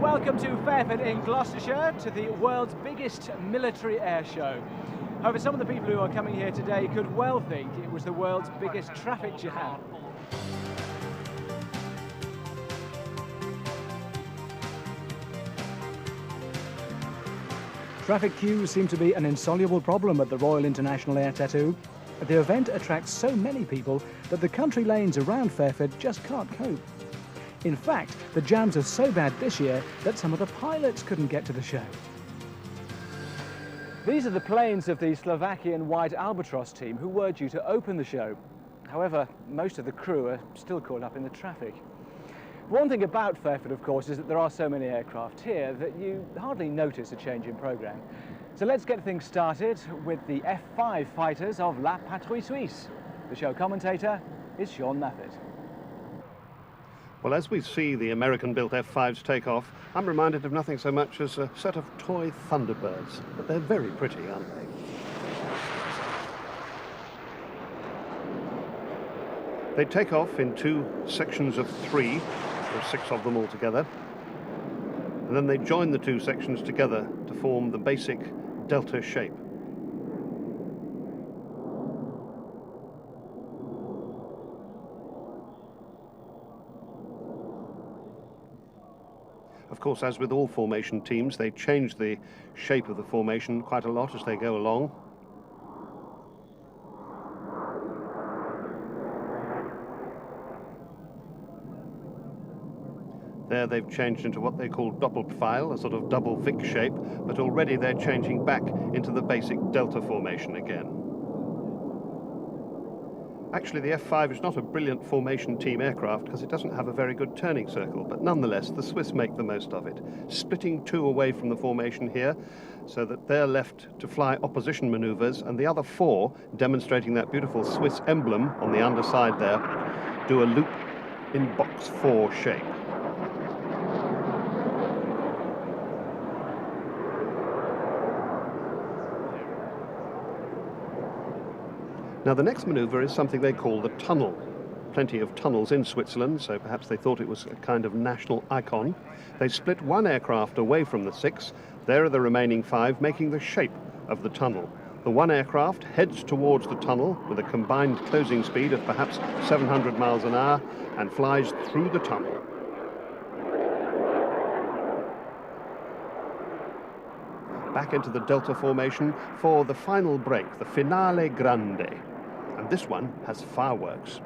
Welcome to Fairford in Gloucestershire, to the world's biggest military air show. However, some of the people who are coming here today could well think it was the world's biggest traffic jam. Traffic queues seem to be an insoluble problem at the Royal International Air Tattoo. The event attracts so many people that the country lanes around Fairford just can't cope. In fact, the jams are so bad this year that some of the pilots couldn't get to the show. These are the planes of the Slovakian White Albatross team who were due to open the show. However, most of the crew are still caught up in the traffic. One thing about Fairford, of course, is that there are so many aircraft here that you hardly notice a change in programme. So let's get things started with the F5 fighters of La Patrouille Suisse. The show commentator is Sean Maffett. Well, as we see the American-built F5s take off, I'm reminded of nothing so much as a set of toy Thunderbirds. But they're very pretty, aren't they? They take off in two sections of 3, or 6 of them altogether, and then they join the two sections together to form the basic delta shape. Of course, as with all formation teams, they change the shape of the formation quite a lot as they go along. There they've changed into what they call Doppelpfeil, a sort of double Vic shape, but already they're changing back into the basic delta formation again. Actually, the F5 is not a brilliant formation team aircraft because it doesn't have a very good turning circle, but nonetheless, the Swiss make the most of it, splitting 2 away from the formation here so that they're left to fly opposition manoeuvres, and the other 4, demonstrating that beautiful Swiss emblem on the underside there, do a loop in box 4 shape. Now, the next manoeuvre is something they call the tunnel. Plenty of tunnels in Switzerland, so perhaps they thought it was a kind of national icon. They split 1 aircraft away from the 6. There are the remaining 5, making the shape of the tunnel. The 1 aircraft heads towards the tunnel with a combined closing speed of perhaps 700 miles an hour and flies through the tunnel. Back into the delta formation for the final break, the finale grande. And this one has fireworks.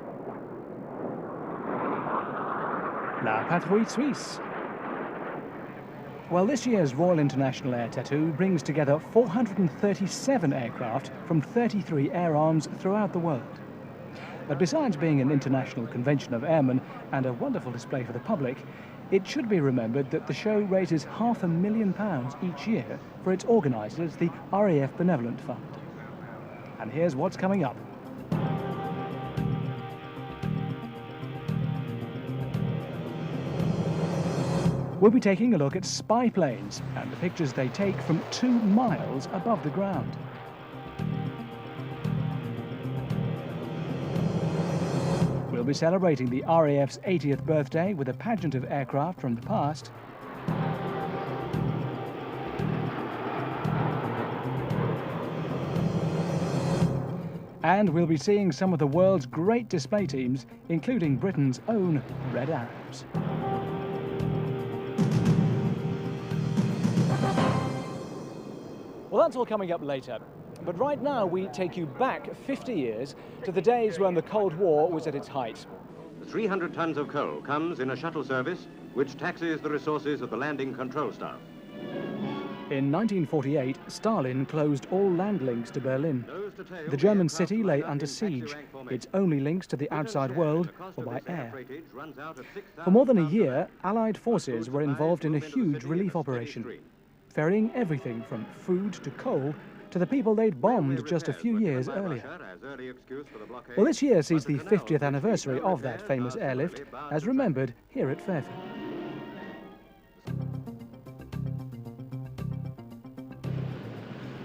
La Patrouille Suisse. Well, this year's Royal International Air Tattoo brings together 437 aircraft from 33 air arms throughout the world. But besides being an international convention of airmen and a wonderful display for the public, it should be remembered that the show raises £500,000 each year for its organisers, the RAF Benevolent Fund. And here's what's coming up. We'll be taking a look at spy planes and the pictures they take from 2 miles above the ground. We'll be celebrating the RAF's 80th birthday with a pageant of aircraft from the past. And we'll be seeing some of the world's great display teams, including Britain's own Red Arabs. Well, that's all coming up later. But right now, we take you back 50 years to the days when the Cold War was at its height. 300 tons of coal comes in a shuttle service which taxes the resources of the landing control staff. In 1948, Stalin closed all land links to Berlin. The German city lay under siege. Its only links to the outside world were by air. For more than a year, Allied forces were involved in a huge relief operation, ferrying everything from food to coal to the people they'd bombed just a few years earlier. Well, this year sees the 50th anniversary of that famous airlift, as remembered here at Fairford.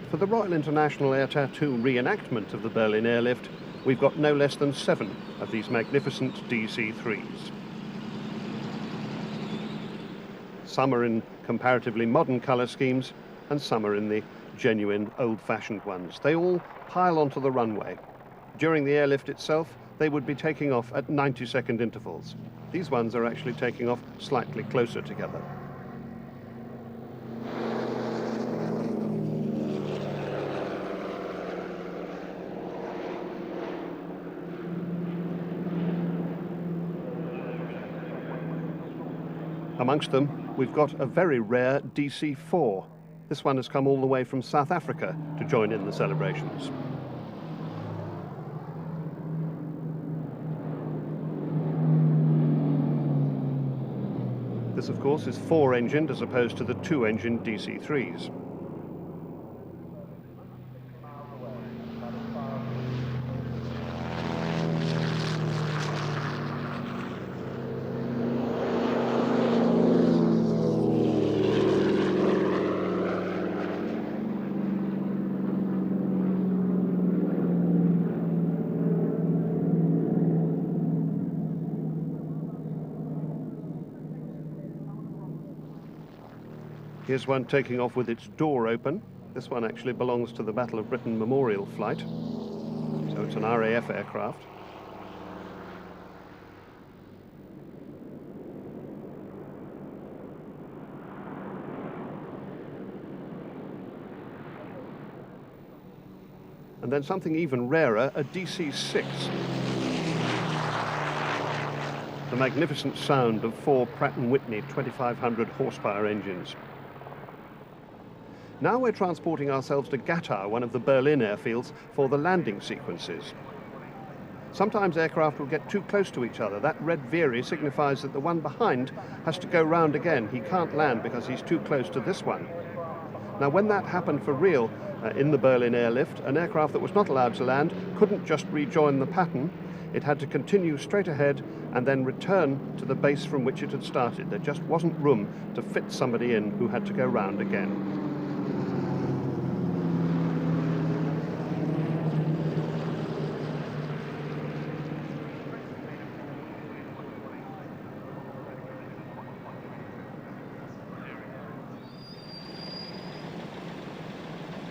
For the Royal International Air Tattoo reenactment of the Berlin airlift, we've got no less than 7 of these magnificent DC-3s. Some are in comparatively modern colour schemes, and some are in the genuine old-fashioned ones. They all pile onto the runway. During the airlift itself, they would be taking off at 90-second intervals. These ones are actually taking off slightly closer together. Amongst them, we've got a very rare DC-4. This one has come all the way from South Africa to join in the celebrations. This, of course, is 4-engined as opposed to the 2-engined DC-3s. Here's one taking off with its door open. This one actually belongs to the Battle of Britain Memorial Flight, so it's an RAF aircraft. And then something even rarer, a DC-6. The magnificent sound of 4 Pratt & Whitney 2500 horsepower engines. Now we're transporting ourselves to Gatow, one of the Berlin airfields, for the landing sequences. Sometimes aircraft will get too close to each other. That red Veery signifies that the one behind has to go round again. He can't land because he's too close to this one. Now, when that happened for real in the Berlin airlift, an aircraft that was not allowed to land couldn't just rejoin the pattern. It had to continue straight ahead and then return to the base from which it had started. There just wasn't room to fit somebody in who had to go round again.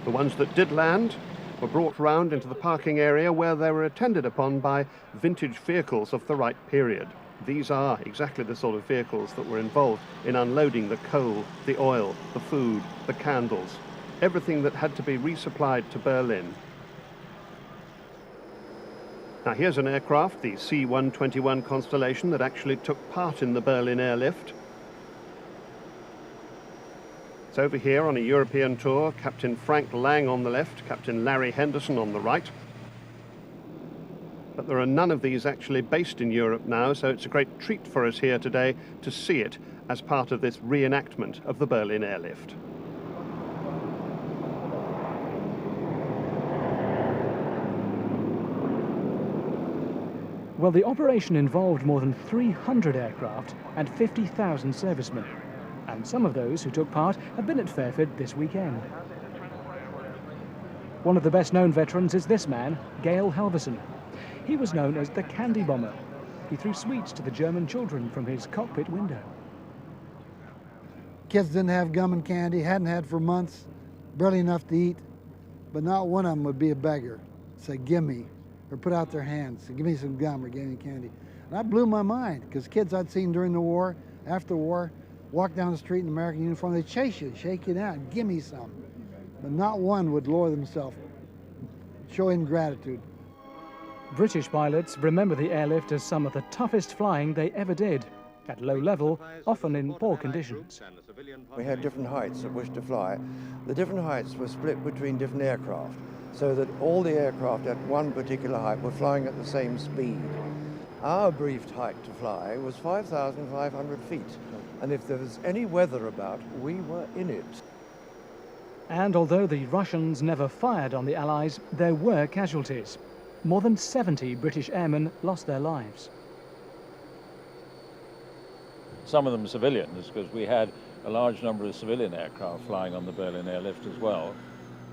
The ones that did land were brought round into the parking area where they were attended upon by vintage vehicles of the right period. These are exactly the sort of vehicles that were involved in unloading the coal, the oil, the food, the candles, everything that had to be resupplied to Berlin. Now here's an aircraft, the C-121 Constellation, that actually took part in the Berlin airlift. It's over here on a European tour, Captain Frank Lang on the left, Captain Larry Henderson on the right. But there are none of these actually based in Europe now, so it's a great treat for us here today to see it as part of this reenactment of the Berlin airlift. Well, the operation involved more than 300 aircraft and 50,000 servicemen. And some of those who took part have been at Fairford this weekend. One of the best-known veterans is this man, Gail Halverson. He was known as the Candy Bomber. He threw sweets to the German children from his cockpit window. Kids didn't have gum and candy, hadn't had for months, barely enough to eat, but not one of them would be a beggar, say, gimme, or put out their hands, say, give me some gum or give me candy. And that blew my mind, because kids I'd seen during the war, after the war, walk down the street in American uniform, they chase you, shake you down, give me some. But not one would lower themselves, show ingratitude. British pilots remember the airlift as some of the toughest flying they ever did, at low level, often in poor conditions. We had different heights at which to fly. The different heights were split between different aircraft, so that all the aircraft at one particular height were flying at the same speed. Our briefed height to fly was 5,500 feet. And if there was any weather about, we were in it. And although the Russians never fired on the Allies, there were casualties. More than 70 British airmen lost their lives. Some of them civilians, because we had a large number of civilian aircraft flying on the Berlin airlift as well.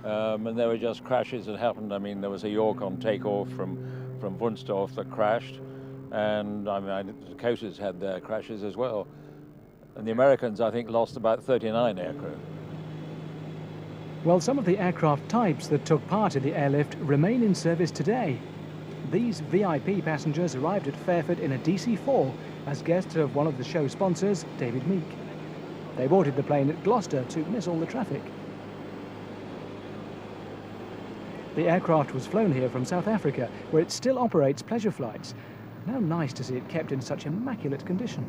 And there were just crashes that happened. I mean, there was a York on takeoff from Wunstorf that crashed. And I mean, the Coasters had their crashes as well. And the Americans, I think, lost about 39 aircrew. Well, some of the aircraft types that took part in the airlift remain in service today. These VIP passengers arrived at Fairford in a DC-4 as guests of one of the show sponsors, David Meek. They boarded the plane at Gloucester to miss all the traffic. The aircraft was flown here from South Africa, where it still operates pleasure flights. How nice to see it kept in such immaculate condition.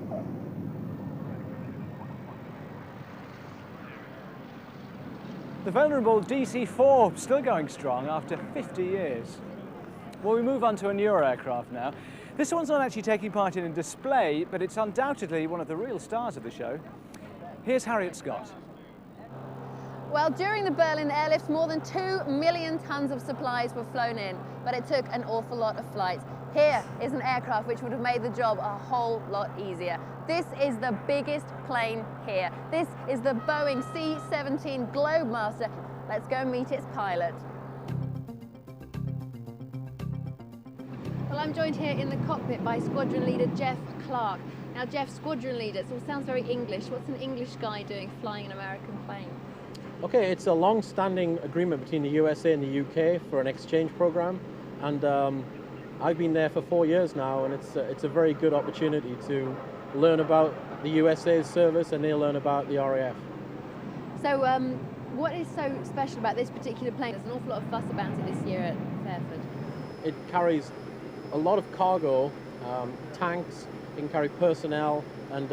The venerable DC-4 still going strong after 50 years. Well, we move on to a newer aircraft now. This one's not actually taking part in a display, but it's undoubtedly one of the real stars of the show. Here's Harriet Scott. Well, during the Berlin airlift, more than 2 million tons of supplies were flown in, but it took an awful lot of flights. Here is an aircraft which would have made the job a whole lot easier. This is the biggest plane here. This is the Boeing C-17 Globemaster. Let's go and meet its pilot. Well, I'm joined here in the cockpit by Squadron Leader Jeff Clark. Now, Jeff, Squadron Leader, it all sounds very English. What's an English guy doing flying an American plane? Okay, it's a long-standing agreement between the USA and the UK for an exchange program, and I've been there for 4 years now, and it's a very good opportunity to learn about the USA's service, and they'll learn about the RAF. So, what is so special about this particular plane? There's an awful lot of fuss about it this year at Fairford. It carries a lot of cargo, tanks, it can carry personnel and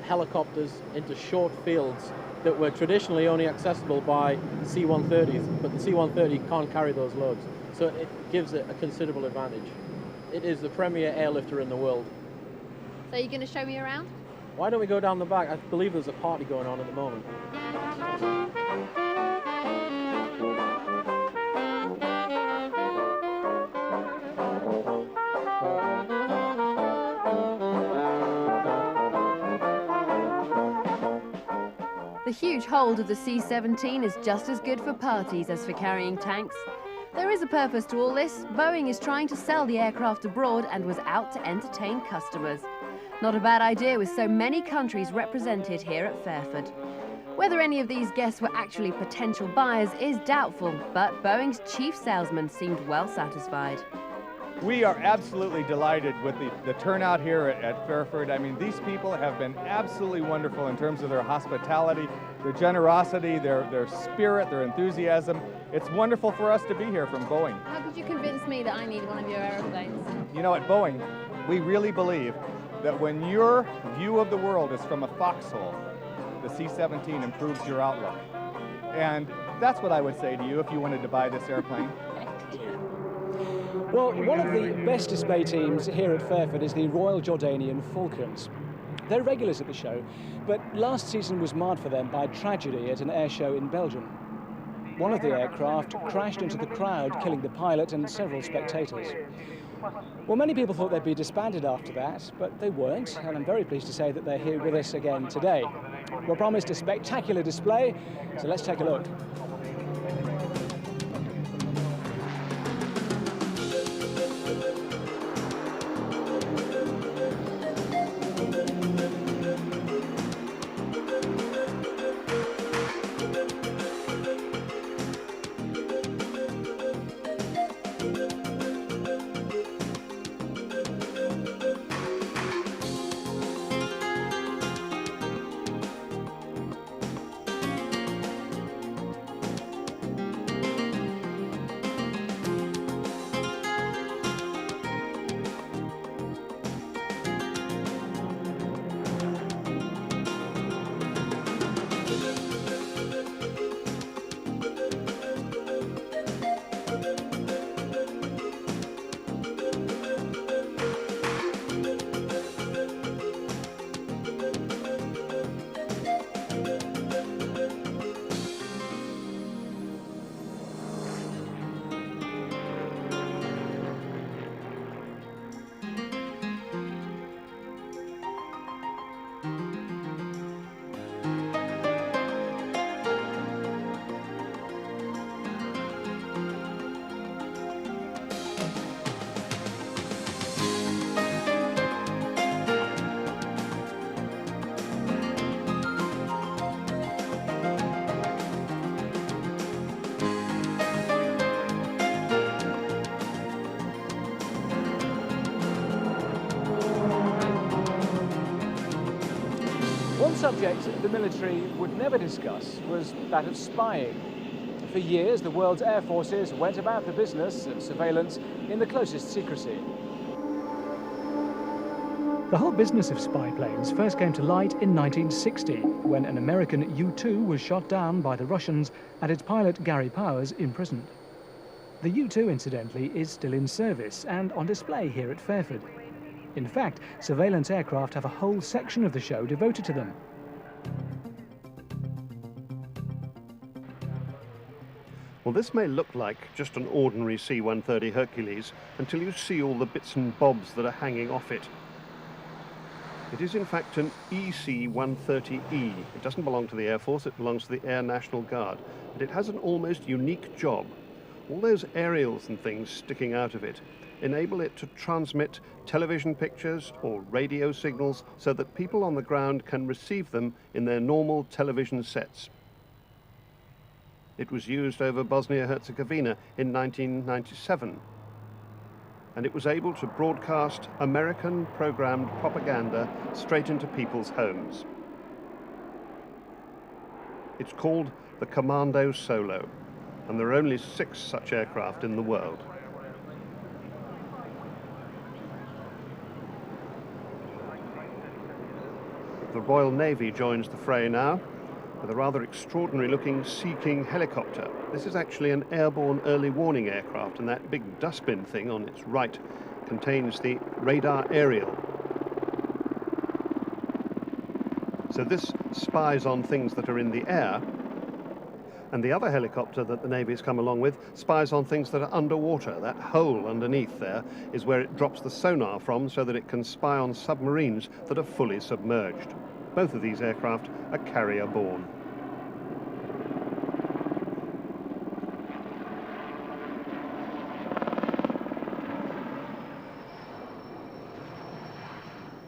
helicopters into short fields that were traditionally only accessible by C-130s, but the C-130 can't carry those loads. So it gives it a considerable advantage. It is the premier airlifter in the world. So you're going to show me around? Why don't we go down the back? I believe there's a party going on at the moment. The huge hold of the C-17 is just as good for parties as for carrying tanks. There is a purpose to all this. Boeing is trying to sell the aircraft abroad and was out to entertain customers. Not a bad idea with so many countries represented here at Fairford. Whether any of these guests were actually potential buyers is doubtful, but Boeing's chief salesman seemed well satisfied. We are absolutely delighted with the turnout here at Fairford. I mean, these people have been absolutely wonderful in terms of their hospitality, their generosity, their spirit, their enthusiasm. It's wonderful for us to be here from Boeing. How could you convince me that I need one of your aeroplanes? You know, at Boeing, we really believe that when your view of the world is from a foxhole, the C-17 improves your outlook. And that's what I would say to you if you wanted to buy this airplane. Well, one of the best display teams here at Fairford is the Royal Jordanian Falcons. They're regulars at the show, but last season was marred for them by tragedy at an air show in Belgium. One of the aircraft crashed into the crowd, killing the pilot and several spectators. Well, many people thought they'd be disbanded after that, but they weren't, and I'm very pleased to say that they're here with us again today. We're promised a spectacular display, so let's take a look. subject the military would never discuss was that of spying. For years, the world's air forces went about the business of surveillance in the closest secrecy. The whole business of spy planes first came to light in 1960, when an American U-2 was shot down by the Russians and its pilot Gary Powers imprisoned. The U-2, incidentally, is still in service and on display here at Fairford. In fact, surveillance aircraft have a whole section of the show devoted to them. Well, this may look like just an ordinary C-130 Hercules until you see all the bits and bobs that are hanging off it. It is in fact an EC-130E. It doesn't belong to the Air Force, it belongs to the Air National Guard. But it has an almost unique job. All those aerials and things sticking out of it enable it to transmit television pictures or radio signals so that people on the ground can receive them in their normal television sets. It was used over Bosnia-Herzegovina in 1997. And it was able to broadcast American programmed propaganda straight into people's homes. It's called the Commando Solo, and there are only 6 such aircraft in the world. The Royal Navy joins the fray now with a rather extraordinary looking Sea King helicopter. This is actually an airborne early warning aircraft, and that big dustbin thing on its right contains the radar aerial. So this spies on things that are in the air, and the other helicopter that the Navy's come along with spies on things that are underwater. That hole underneath there is where it drops the sonar from so that it can spy on submarines that are fully submerged. Both of these aircraft are carrier-borne.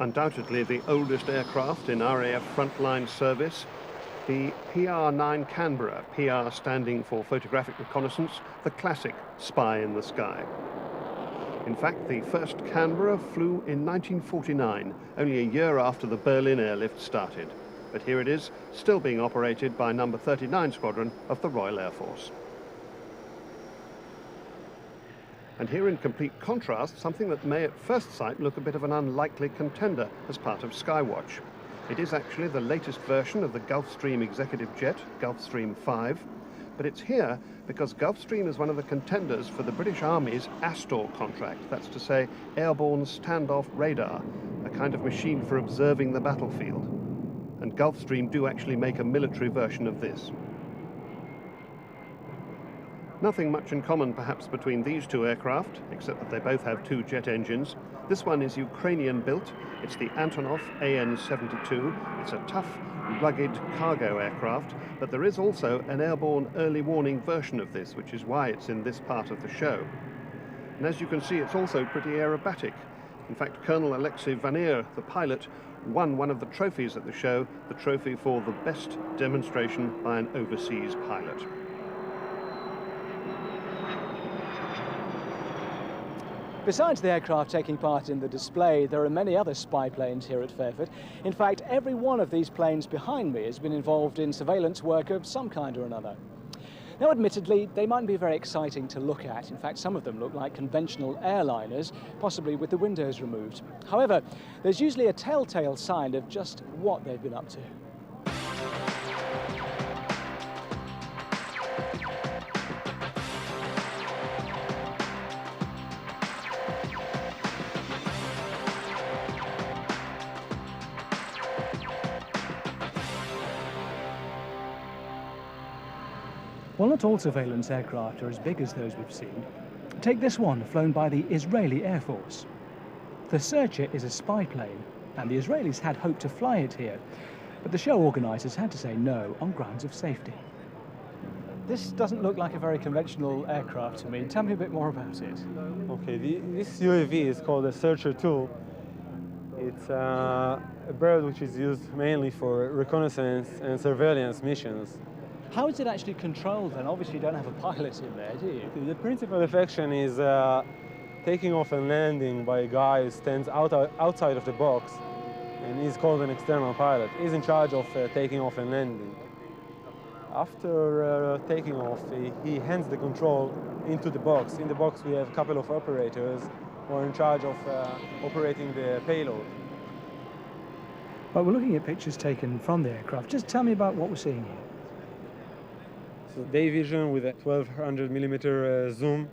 Undoubtedly the oldest aircraft in RAF frontline service, the PR-9 Canberra, PR standing for photographic reconnaissance, the classic spy in the sky. In fact, the first Canberra flew in 1949, only a year after the Berlin airlift started. But here it is, still being operated by No. 39 Squadron of the Royal Air Force. And here in complete contrast, something that may at first sight look a bit of an unlikely contender as part of Skywatch. It is actually the latest version of the Gulfstream executive jet, Gulfstream 5, but it's here because Gulfstream is one of the contenders for the British Army's Astor contract, that's to say airborne standoff radar, a kind of machine for observing the battlefield. And Gulfstream do actually make a military version of this. Nothing much in common perhaps between these 2 aircraft, except that they both have 2 jet engines. This one is Ukrainian built, it's the Antonov AN-72, it's a tough, rugged cargo aircraft, but there is also an airborne early warning version of this, which is why it's in this part of the show. And as you can see, it's also pretty aerobatic. In fact, Colonel Alexei Vanier, the pilot, won one of the trophies at the show, the trophy for the best demonstration by an overseas pilot. Besides the aircraft taking part in the display, there are many other spy planes here at Fairford. In fact, every one of these planes behind me has been involved in surveillance work of some kind or another. Now, admittedly, they mightn't be very exciting to look at. In fact, some of them look like conventional airliners, possibly with the windows removed. However, there's usually a telltale sign of just what they've been up to. Well, not all surveillance aircraft are as big as those we've seen. Take this one, flown by the Israeli Air Force. The Searcher is a spy plane, and the Israelis had hoped to fly it here, but the show organisers had to say no on grounds of safety. This doesn't look like a very conventional aircraft to me. Tell me a bit more about it. Okay, this UAV is called a Searcher 2. It's a bird which is used mainly for reconnaissance and surveillance missions. How is it actually controlled then? Obviously you don't have a pilot in there, do you? The principal of action is taking off and landing by a guy who stands outside of the box and he's called an external pilot. He's in charge of taking off and landing. After taking off, he hands the control into the box. In the box we have a couple of operators who are in charge of operating the payload. Well, we're looking at pictures taken from the aircraft. Just tell me about what we're seeing here. So day vision with a 1200mm zoom.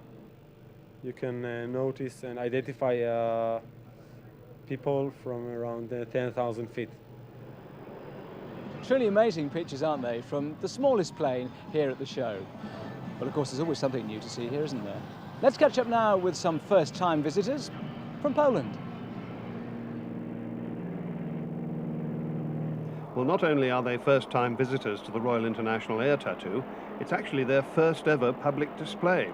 You can notice and identify people from around 10,000 feet. Truly amazing pictures, aren't they, from the smallest plane here at the show. Well, of course, there's always something new to see here, isn't there? Let's catch up now with some first-time visitors from Poland. Well, not only are they first-time visitors to the Royal International Air Tattoo, it's actually their first ever public display.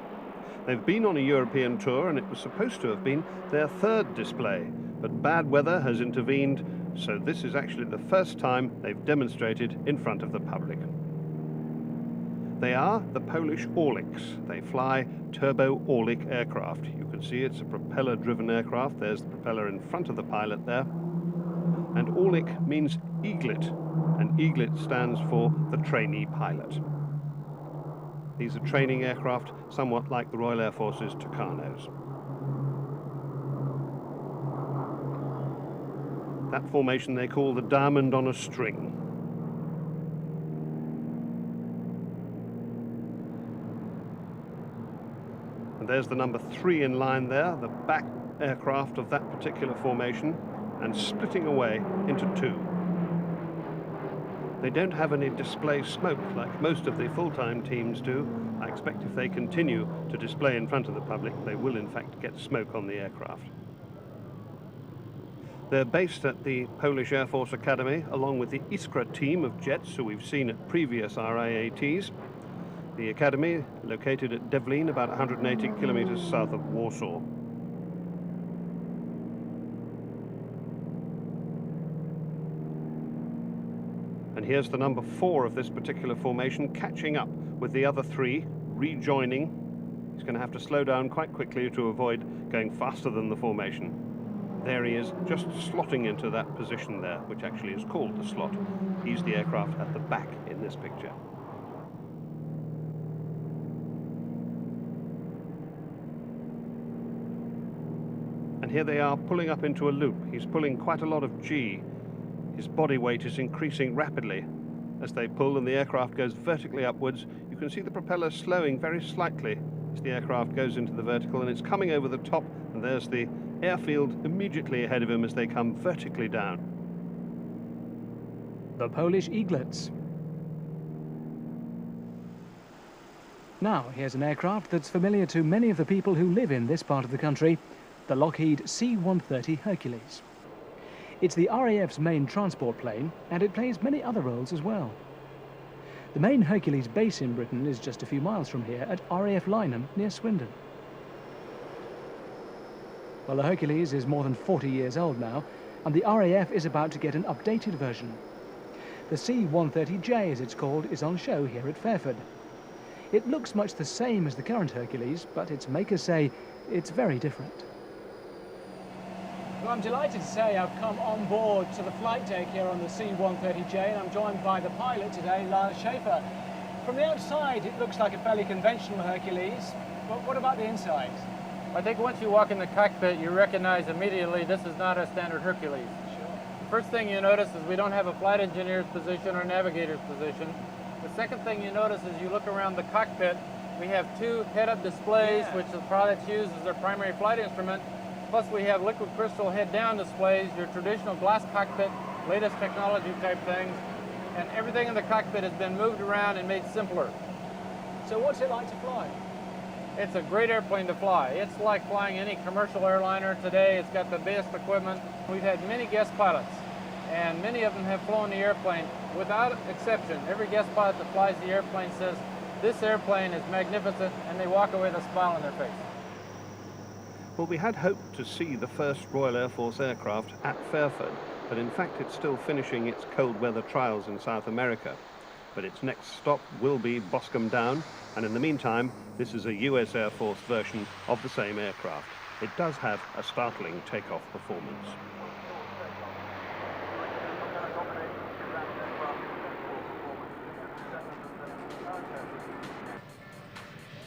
They've been on a European tour and it was supposed to have been their third display, but bad weather has intervened, so this is actually the first time they've demonstrated in front of the public. They are the Polish Orliks. They fly turbo Orlik aircraft. You can see it's a propeller-driven aircraft. There's the propeller in front of the pilot there. And Orlik means eaglet, and eaglet stands for the trainee pilot. These are training aircraft, somewhat like the Royal Air Force's Tucanos. That formation they call the diamond on a string. And there's the number 3 in line there, the back aircraft of that particular formation, and splitting away into 2. They don't have any display smoke like most of the full-time teams do. I expect if they continue to display in front of the public, they will in fact get smoke on the aircraft. They're based at the Polish Air Force Academy, along with the Iskra team of jets who we've seen at previous RIATs. The academy, located at Devlin, about 180 kilometers south of Warsaw. And here's the number 4 of this particular formation, catching up with the other 3, rejoining. He's going to have to slow down quite quickly to avoid going faster than the formation. There he is, just slotting into that position there, which actually is called the slot. He's the aircraft at the back in this picture. And here they are pulling up into a loop. He's pulling quite a lot of G. His body weight is increasing rapidly as they pull, and the aircraft goes vertically upwards. You can see the propeller slowing very slightly as the aircraft goes into the vertical, and it's coming over the top, and there's the airfield immediately ahead of him as they come vertically down. The Polish Eaglets. Now, here's an aircraft that's familiar to many of the people who live in this part of the country, the Lockheed C-130 Hercules. It's the RAF's main transport plane, and it plays many other roles as well. The main Hercules base in Britain is just a few miles from here at RAF Lynham near Swindon. Well, the Hercules is more than 40 years old now, and the RAF is about to get an updated version. The C-130J, as it's called, is on show here at Fairford. It looks much the same as the current Hercules, but its makers say it's very different. Well, I'm delighted to say I've come on board to the flight deck here on the C-130J, and I'm joined by the pilot today, Lars Schaefer. From the outside, it looks like a fairly conventional Hercules, but what about the inside? I think once you walk in the cockpit, you recognize immediately this is not a standard Hercules. Sure. First thing you notice is we don't have a flight engineer's position or navigator's position. The second thing you notice is you look around the cockpit, we have 2 head-up displays, which the pilots use as their primary flight instrument. Plus we have liquid crystal head-down displays, your traditional glass cockpit, latest technology type things, and everything in the cockpit has been moved around and made simpler. So what's it like to fly? It's a great airplane to fly. It's like flying any commercial airliner today. It's got the best equipment. We've had many guest pilots, and many of them have flown the airplane. Without exception, every guest pilot that flies the airplane says, this airplane is magnificent, and they walk away with a smile on their face. Well, we had hoped to see the first Royal Air Force aircraft at Fairford, but in fact it's still finishing its cold weather trials in South America. But its next stop will be Boscombe Down, and in the meantime, this is a US Air Force version of the same aircraft. It does have a startling takeoff performance.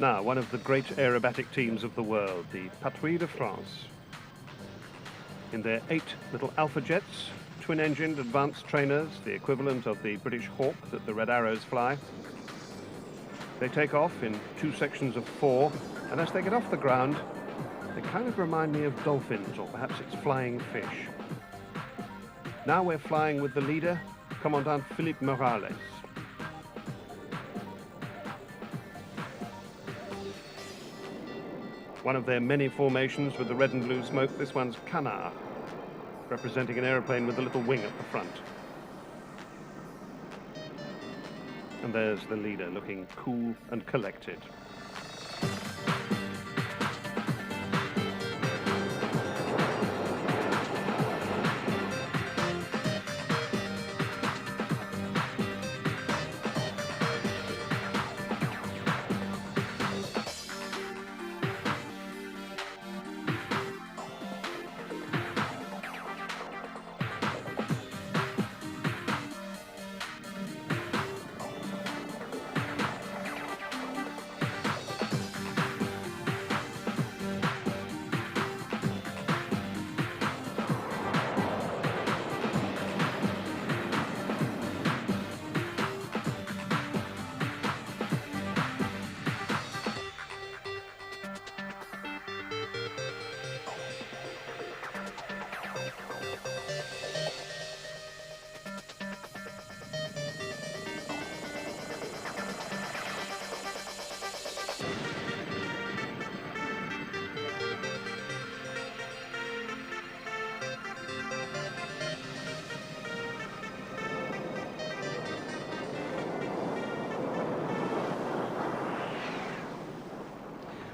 Now, one of the great aerobatic teams of the world, the Patrouille de France. In their 8 little Alpha jets, twin-engined advanced trainers, the equivalent of the British Hawk that the Red Arrows fly. They take off in 2 sections of 4, and as they get off the ground, they kind of remind me of dolphins, or perhaps it's flying fish. Now we're flying with the leader, Commandant Philippe Morales. One of their many formations with the red and blue smoke, this one's Canard, representing an aeroplane with a little wing at the front. And there's the leader, looking cool and collected.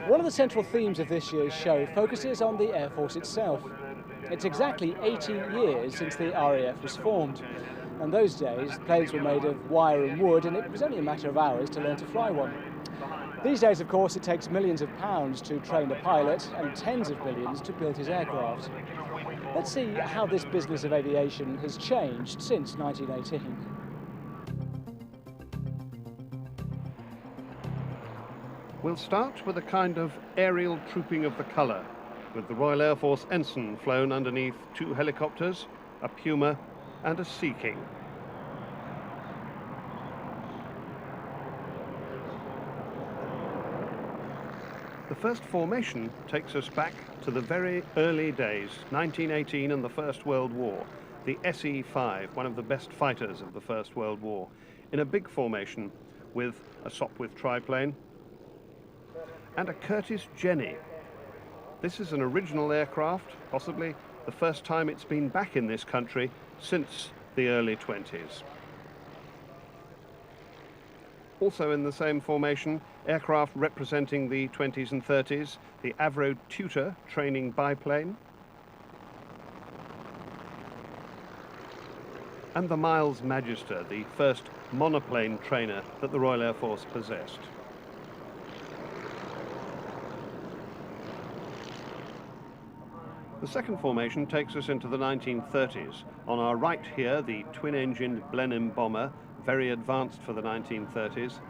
One of the central themes of this year's show focuses on the Air Force itself. It's exactly 80 years since the RAF was formed. And those days, planes were made of wire and wood, and it was only a matter of hours to learn to fly one. These days, of course, it takes millions of pounds to train a pilot and tens of millions to build his aircraft. Let's see how this business of aviation has changed since 1918. We'll start with a kind of aerial trooping of the colour, with the Royal Air Force ensign flown underneath 2 helicopters, a Puma and a Sea King. The first formation takes us back to the very early days, 1918 and the First World War. The SE-5, one of the best fighters of the First World War, in a big formation with a Sopwith triplane and a Curtiss Jenny. This is an original aircraft, possibly the first time it's been back in this country since the early 20s. Also in the same formation, aircraft representing the 20s and 30s, the Avro Tutor training biplane, and the Miles Magister, the first monoplane trainer that the Royal Air Force possessed. The second formation takes us into the 1930s. On our right here, the twin-engined Blenheim bomber, very advanced for the 1930s.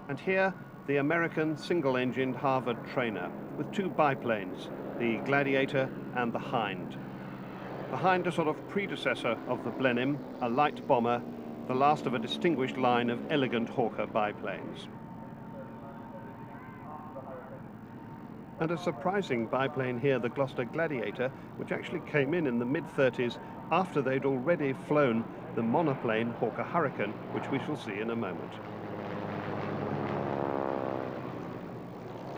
And here, the American single-engined Harvard trainer, with 2 biplanes, the Gladiator and the Hind. The Hind, a sort of predecessor of the Blenheim, a light bomber, the last of a distinguished line of elegant Hawker biplanes. And a surprising biplane here, the Gloucester Gladiator, which actually came in the mid-30s after they'd already flown the monoplane Hawker Hurricane, which we shall see in a moment.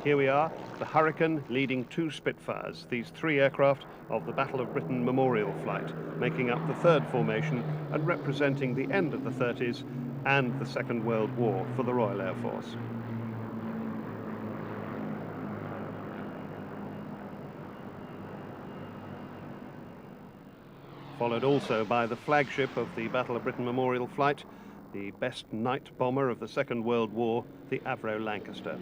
Here we are, the Hurricane leading 2 Spitfires, these 3 aircraft of the Battle of Britain Memorial Flight, making up the third formation and representing the end of the 30s and the Second World War for the Royal Air Force. Followed also by the flagship of the Battle of Britain Memorial Flight, the best night bomber of the Second World War, the Avro Lancaster.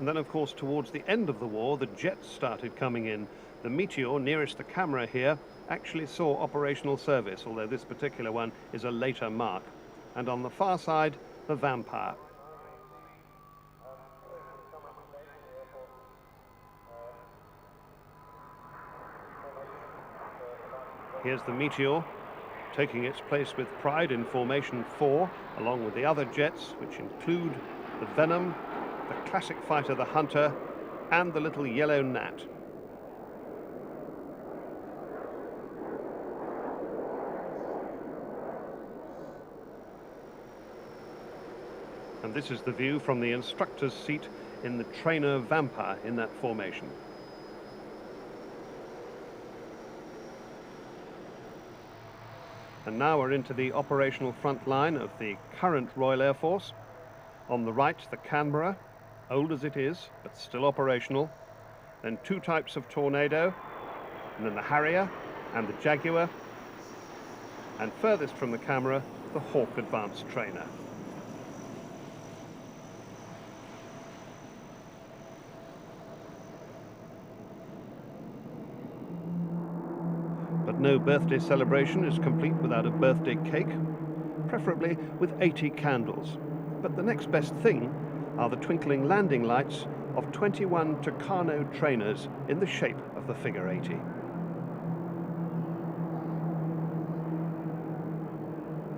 And then, of course, towards the end of the war, the jets started coming in. The Meteor, nearest the camera here, actually saw operational service, although this particular one is a later mark. And on the far side, the Vampire. Here's the Meteor, taking its place with pride in Formation 4, along with the other jets, which include the Venom, the classic fighter, the Hunter, and the little yellow Gnat. And this is the view from the instructor's seat in the trainer Vampire in that formation. And now we're into the operational front line of the current Royal Air Force. On the right, the Canberra, old as it is, but still operational. Then two types of Tornado, and then the Harrier and the Jaguar. And furthest from the camera, the Hawk Advanced Trainer. But no birthday celebration is complete without a birthday cake, preferably with 80 candles. But the next best thing are the twinkling landing lights of 21 Tucano trainers in the shape of the figure 80.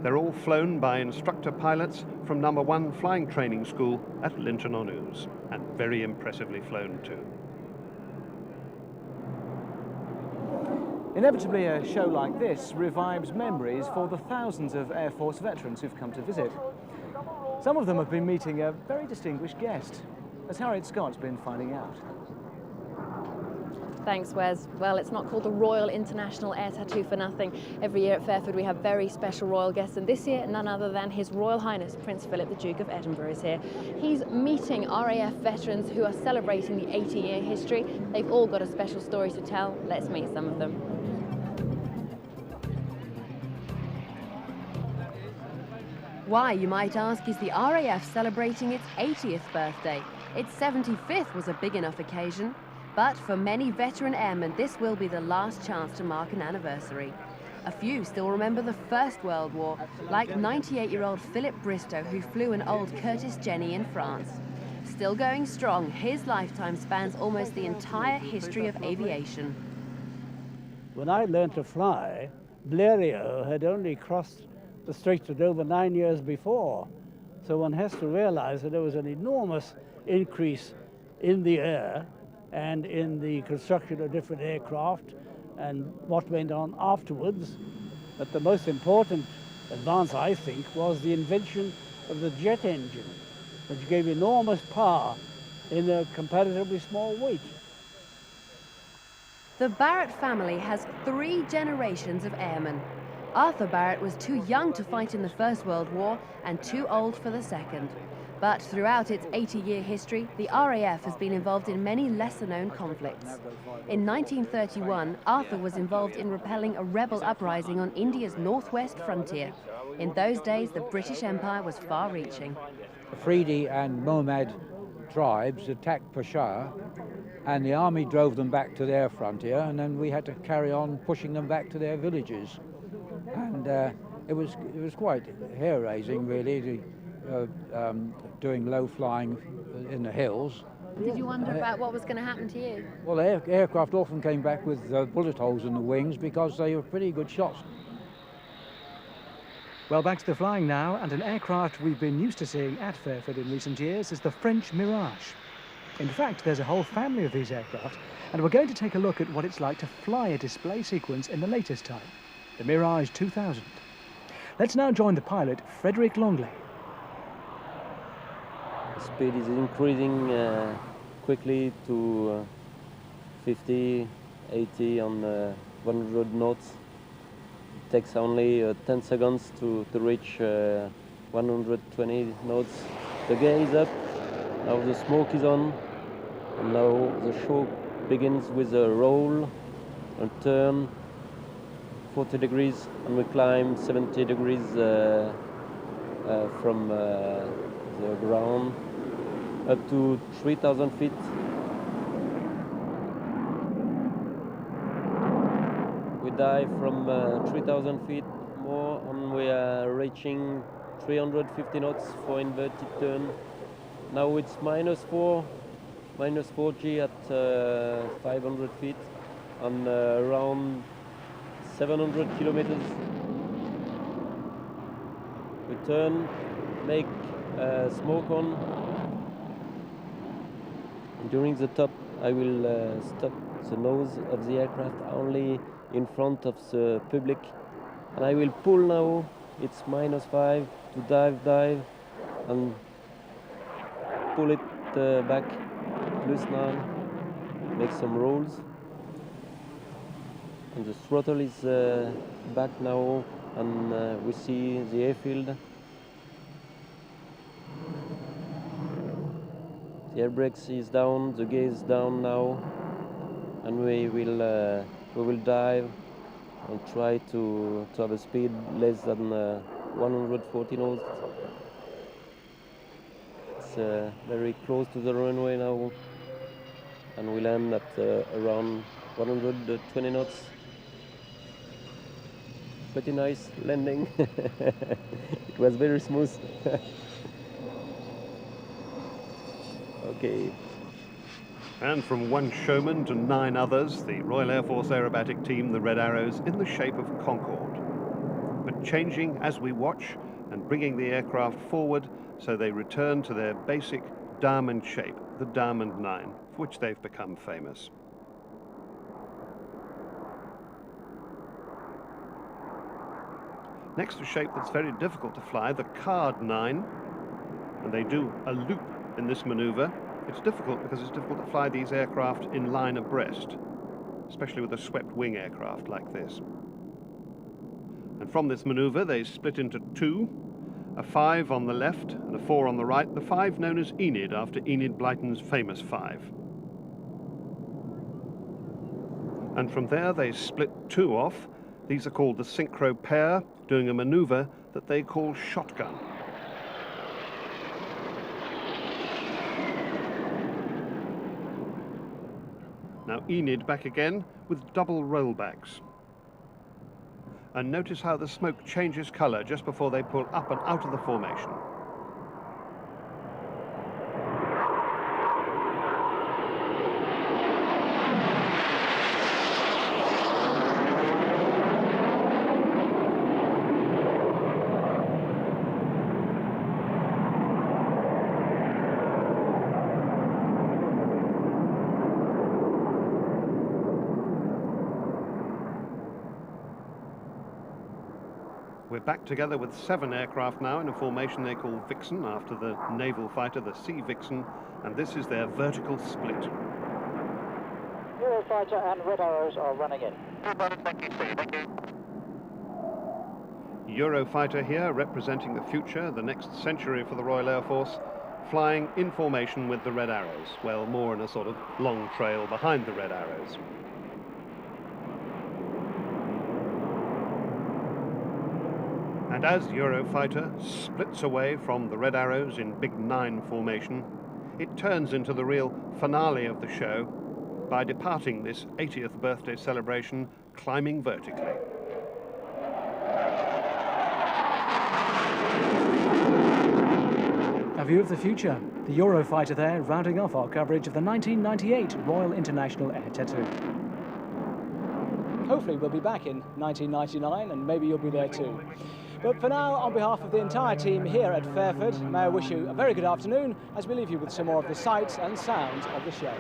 They're all flown by instructor pilots from No. 1 Flying Training School at Linton-on-Ouse, and very impressively flown too. Inevitably, a show like this revives memories for the thousands of Air Force veterans who've come to visit. Some of them have been meeting a very distinguished guest, as Harriet Scott's been finding out. Thanks, Wes. Well, it's not called the Royal International Air Tattoo for nothing. Every year at Fairford we have very special royal guests, and this year none other than His Royal Highness Prince Philip, the Duke of Edinburgh, is here. He's meeting RAF veterans who are celebrating the 80-year history. They've all got a special story to tell. Let's meet some of them. Why, you might ask, is the RAF celebrating its 80th birthday? Its 75th was a big enough occasion. But for many veteran airmen, this will be the last chance to mark an anniversary. A few still remember the First World War, like 98-year-old Philip Bristow, who flew an old Curtiss Jenny in France. Still going strong, his lifetime spans almost the entire history of aviation. When I learned to fly, Blériot had only crossed the Strait of Dover 9 years before. So one has to realize that there was an enormous increase in the air and in the construction of different aircraft and what went on afterwards. But the most important advance, I think, was the invention of the jet engine, which gave enormous power in a comparatively small weight. The Barrett family has 3 generations of airmen. Arthur Barrett was too young to fight in the First World War and too old for the Second. But throughout its 80-year history, the RAF has been involved in many lesser-known conflicts. In 1931, Arthur was involved in repelling a rebel uprising on India's northwest frontier. In those days, the British Empire was far-reaching. The Afridi and Mohammed tribes attacked Peshawar, and the army drove them back to their frontier, and then we had to carry on pushing them back to their villages. And it was quite hair-raising, really, doing low flying in the hills. Did you wonder about what was going to happen to you? Well, aircraft often came back with bullet holes in the wings because they were pretty good shots. Well, back to the flying now, and an aircraft we've been used to seeing at Fairford in recent years is the French Mirage. In fact, there's a whole family of these aircraft, and we're going to take a look at what it's like to fly a display sequence in the latest type, the Mirage 2000. Let's now join the pilot, Frederick Longley. Speed is increasing quickly to 50, 80 on 100 knots. It takes only 10 seconds to reach 120 knots. The gear is up, now the smoke is on, and now the show begins with a roll, a turn, 40 degrees, and we climb 70 degrees from the ground up to 3,000 feet. With dive from 3,000 feet more, and we are reaching 350 knots for inverted turn. Now it's -4 G at 500 feet and around 700 kilometers. We turn, make smoke on. During the top, I will stop the nose of the aircraft only in front of the public, and I will pull now. It's -5 to dive, and pull it back, +9, make some rolls, and the throttle is back now, and we see the airfield. The air brakes is down, the gear is down now, and we will dive and try to have a speed less than 140 knots. It's very close to the runway now, and we land at around 120 knots. Pretty nice landing. It was very smooth. Okay. And from one showman to 9 others, the Royal Air Force aerobatic team, the Red Arrows, in the shape of Concorde, but changing as we watch and bringing the aircraft forward so they return to their basic diamond shape, the Diamond 9, for which they've become famous. Next, a shape that's very difficult to fly, the Card 9, and they do a loop in this maneuver. It's difficult because it's difficult to fly these aircraft in line abreast, especially with a swept wing aircraft like this. And from this maneuver they split into 2, a 5 on the left and a 4 on the right, the 5 known as Enid after Enid Blyton's famous 5. And from there they split 2 off. These are called the synchro pair, doing a maneuver that they call shotgun. Now Enid back again with double rollbacks. And notice how the smoke changes colour just before they pull up and out of the formation. We're back together with 7 aircraft now in a formation they call Vixen, after the naval fighter, the Sea Vixen, and this is their vertical split. Eurofighter and Red Arrows are running in. Eurofighter here, representing the future, the next century for the Royal Air Force, flying in formation with the Red Arrows, well, more in a sort of long trail behind the Red Arrows. And as Eurofighter splits away from the Red Arrows in Big 9 formation, it turns into the real finale of the show by departing this 80th birthday celebration, climbing vertically. A view of the future, the Eurofighter there, rounding off our coverage of the 1998 Royal International Air Tattoo. Hopefully we'll be back in 1999 and maybe you'll be there too. But for now, on behalf of the entire team here at Fairford, may I wish you a very good afternoon as we leave you with some more of the sights and sounds of the show.